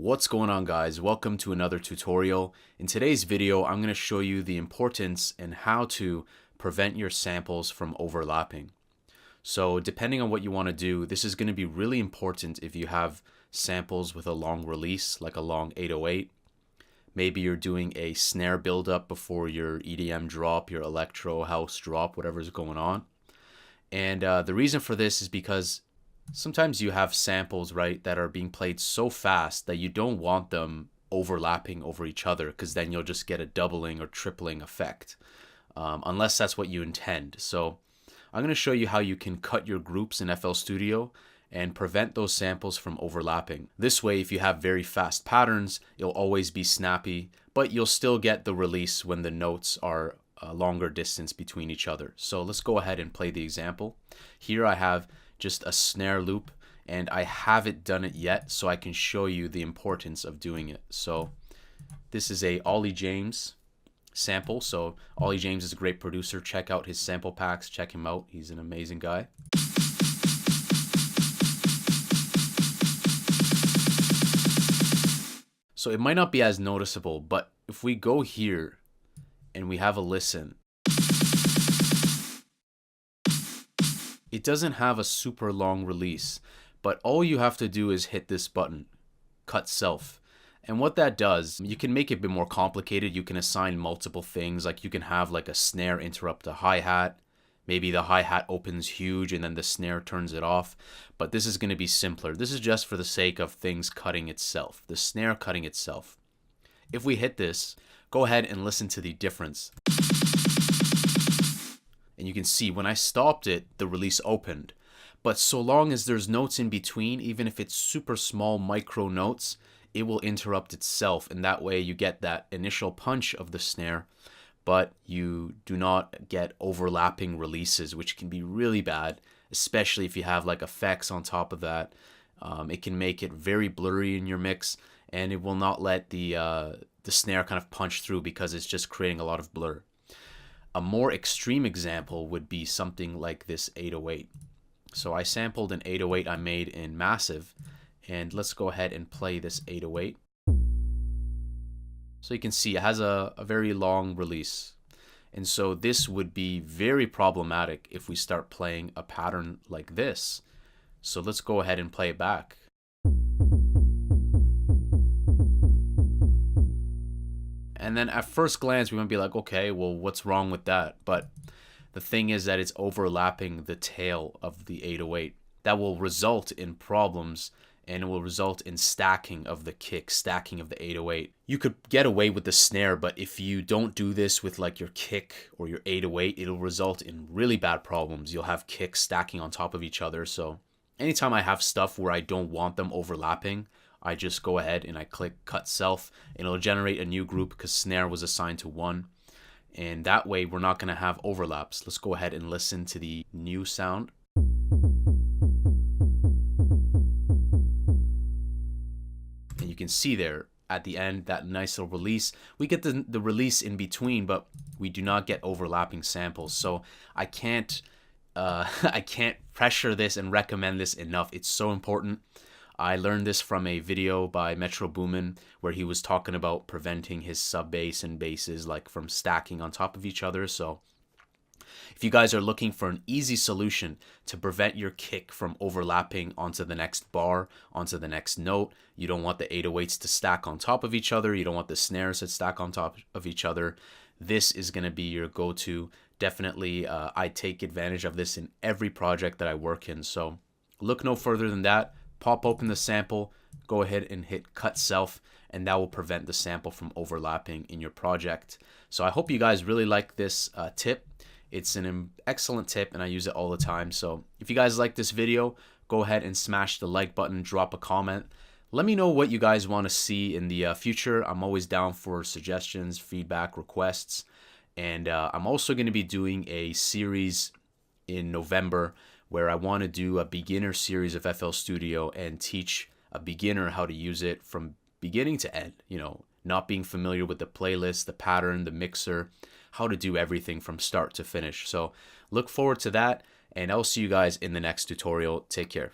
What's going on, guys? Welcome to another tutorial. In today's video, I'm going to show you the importance and how to prevent your samples from overlapping. So depending on what you want to do, this is going to be really important if you have samples with a long release, like a long 808. Maybe you're doing a snare buildup before your EDM drop, your electro house drop, whatever's going on. And the reason for this is because sometimes you have samples, right, that are being played so fast that you don't want them overlapping over each other, because then you'll just get a doubling or tripling effect, unless that's what you intend. So I'm going to show you how you can cut your groups in FL Studio and prevent those samples from overlapping. This way, if you have very fast patterns, it'll always be snappy, but you'll still get the release when the notes are a longer distance between each other. So let's go ahead and play the example. Here I have just a snare loop, and I haven't done it yet, so I can show you the importance of doing it. So this is a Ali James sample. So Ali James is a great producer. Check out his sample packs. Check him out. He's an amazing guy. So it might not be as noticeable, but if we go here and we have a listen, it doesn't have a super long release, but all you have to do is hit this button, cut self. And what that does, you can make it a bit more complicated. You can assign multiple things, like you can have like a snare interrupt a hi-hat. Maybe the hi-hat opens huge and then the snare turns it off. But this is going to be simpler. This is just for the sake of things cutting itself, the snare cutting itself. If we hit this, go ahead and listen to the difference. And you can see when I stopped it, the release opened. But so long as there's notes in between, even if it's super small micro notes, it will interrupt itself. And that way you get that initial punch of the snare, but you do not get overlapping releases, which can be really bad, especially if you have like effects on top of that. It can make it very blurry in your mix, and it will not let the snare kind of punch through because it's just creating a lot of blur. A more extreme example would be something like this 808. So I sampled an 808 I made in Massive, and let's go ahead and play this 808. So you can see it has a very long release. And so this would be very problematic if we start playing a pattern like this. So let's go ahead and play it back. And then at first glance, we might be like, okay, well, what's wrong with that? But the thing is that it's overlapping the tail of the 808. That will result in problems, and it will result in stacking of the kick, stacking of the 808. You could get away with the snare, but if you don't do this with like your kick or your 808, it'll result in really bad problems. You'll have kicks stacking on top of each other. So anytime I have stuff where I don't want them overlapping, I just go ahead and I click cut self, and it'll generate a new group because snare was assigned to 1. And that way we're not going to have overlaps. Let's go ahead and listen to the new sound. And you can see there at the end that nice little release. We get the release in between, but we do not get overlapping samples. So I can't pressure this and recommend this enough. It's so important. I learned this from a video by Metro Boomin, where he was talking about preventing his sub bass and basses like from stacking on top of each other. So if you guys are looking for an easy solution to prevent your kick from overlapping onto the next bar, onto the next note, you don't want the 808s to stack on top of each other, you don't want the snares to stack on top of each other, this is going to be your go-to. Definitely, I take advantage of this in every project that I work in. So look no further than that. Pop open the sample, go ahead and hit cut self, and that will prevent the sample from overlapping in your project. So I hope you guys really like this tip. It's an excellent tip, and I use it all the time. So if you guys like this video, go ahead and smash the like button, drop a comment. Let me know what you guys want to see in the future. I'm always down for suggestions, feedback, requests. And I'm also going to be doing a series in November where I want to do a beginner series of FL Studio and teach a beginner how to use it from beginning to end. You know, not being familiar with the playlist, the pattern, the mixer, how to do everything from start to finish. So look forward to that, and I'll see you guys in the next tutorial. Take care.